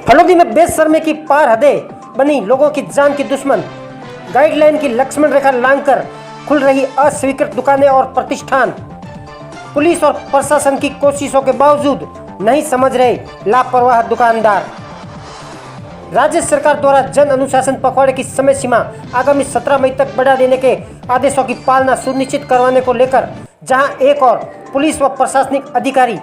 फलोदी में बेशर्मी की पार हदें बनी लोगों की जान की दुश्मन। गाइडलाइन की लक्ष्मण रेखा लांघकर खुल रही अस्वीकृत दुकानें और प्रतिष्ठान। पुलिस और प्रशासन की कोशिशों के बावजूद नहीं समझ रहे लापरवाह दुकानदार। राज्य सरकार द्वारा जन अनुशासन पखवाड़े की समय सीमा आगामी 17 मई तक बढ़ा देने के आदेशों की पालना सुनिश्चित करवाने को लेकर जहां एक और पुलिस व प्रशासनिक अधिकारी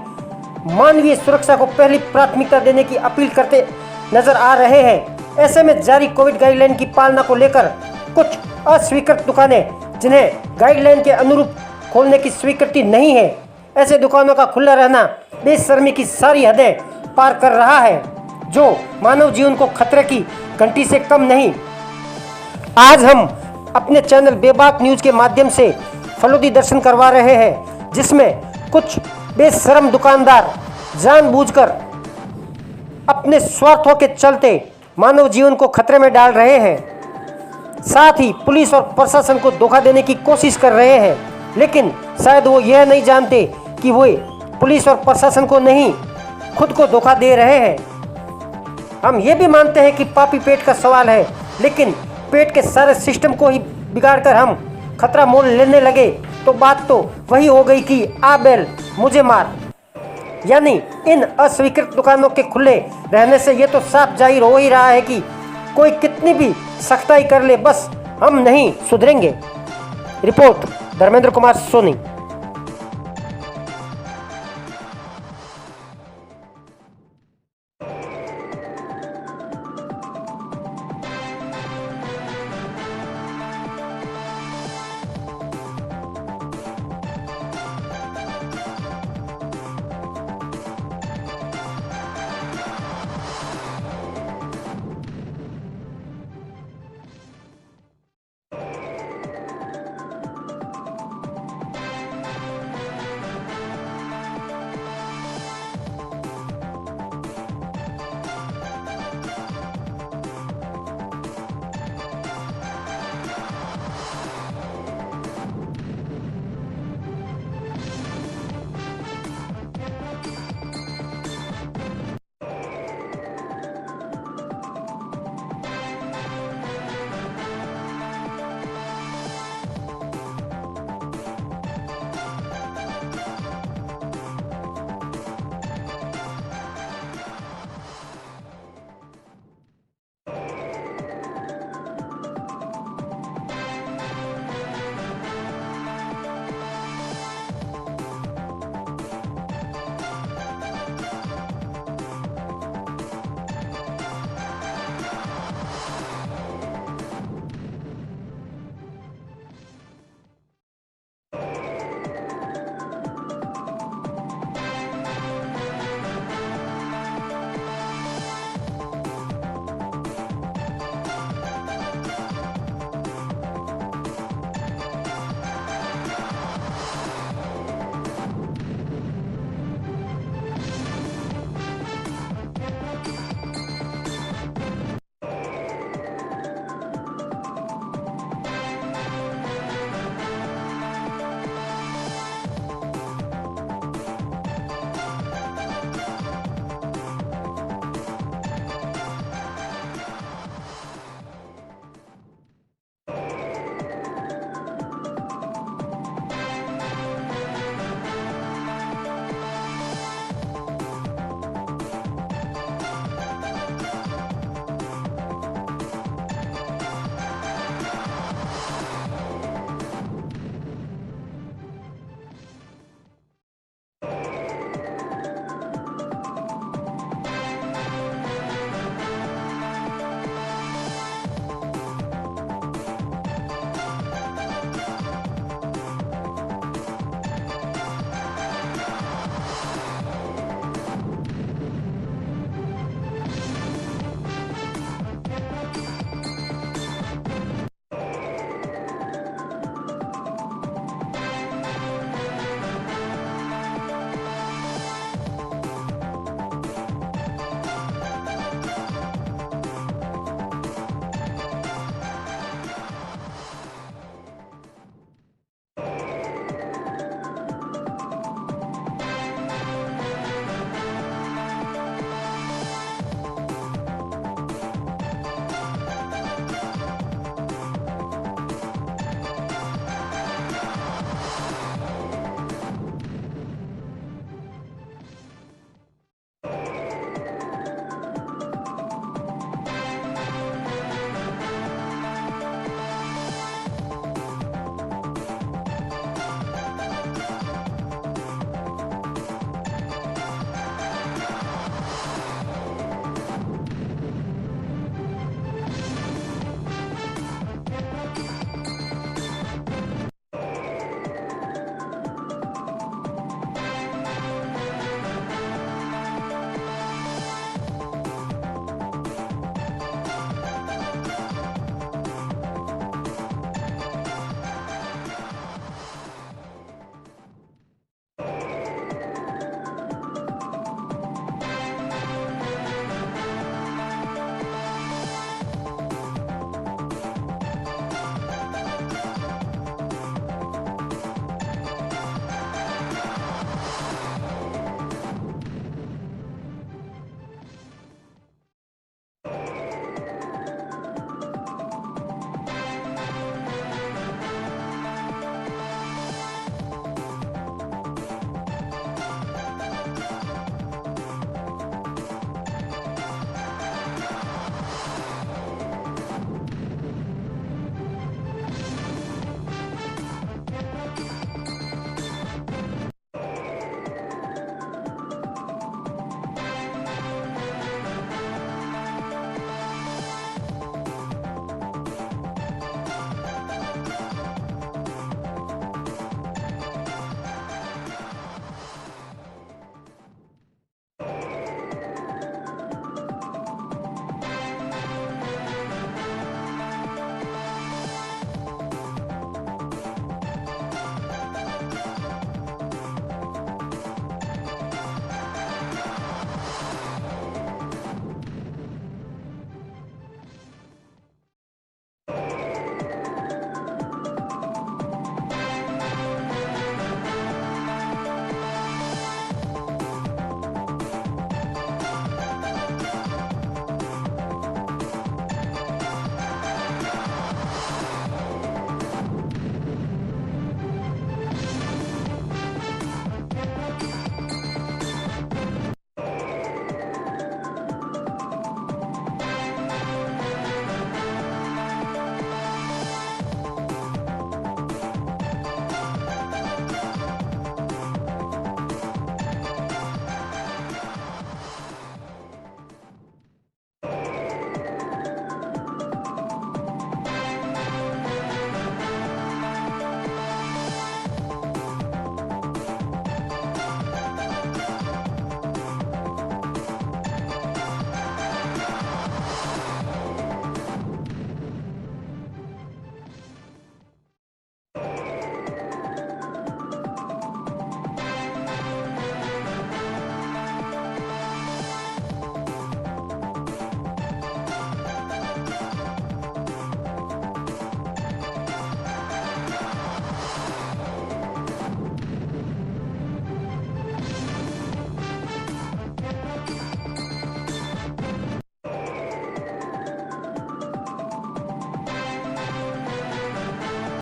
मानवीय सुरक्षा को पहली प्राथमिकता देने की अपील करते नजर आ रहे हैं, ऐसे में जारी कोविड गाइडलाइन की पालना को लेकर कुछ अस्वीकृत दुकानें जिन्हें गाइडलाइन के अनुरूप खोलने की स्वीकृति नहीं है, ऐसे दुकानों का खुला रहना बेशर्मी की सारी हदें पार कर रहा है, जो मानव जीवन को खतरे की घंटी से कम नहीं। आज हम अपने चैनल बेबाक न्यूज के माध्यम से फलोदी दर्शन करवा रहे हैं, जिसमें कुछ बेशर्म दुकानदार जानबूझकर अपने स्वार्थों के चलते मानव जीवन को खतरे में डाल रहे हैं, साथ ही पुलिस और प्रशासन को धोखा देने की कोशिश कर रहे हैं, लेकिन शायद वो यह नहीं जानते कि वो पुलिस और प्रशासन को नहीं, खुद को धोखा दे रहे हैं। हम ये भी मानते हैं कि पापी पेट का सवाल है, लेकिन पेट के सारे सिस्टम को ही बिगाड़कर हम खतरा मोल लेने लगे तो बात तो वही हो गई कि आ बैल मुझे मार। यानी इन अस्वीकृत दुकानों के खुले रहने से ये तो साफ जाहिर हो ही रहा है कि कोई कितनी भी सख्ताई कर ले, बस हम नहीं सुधरेंगे। रिपोर्ट धर्मेंद्र कुमार सोनी।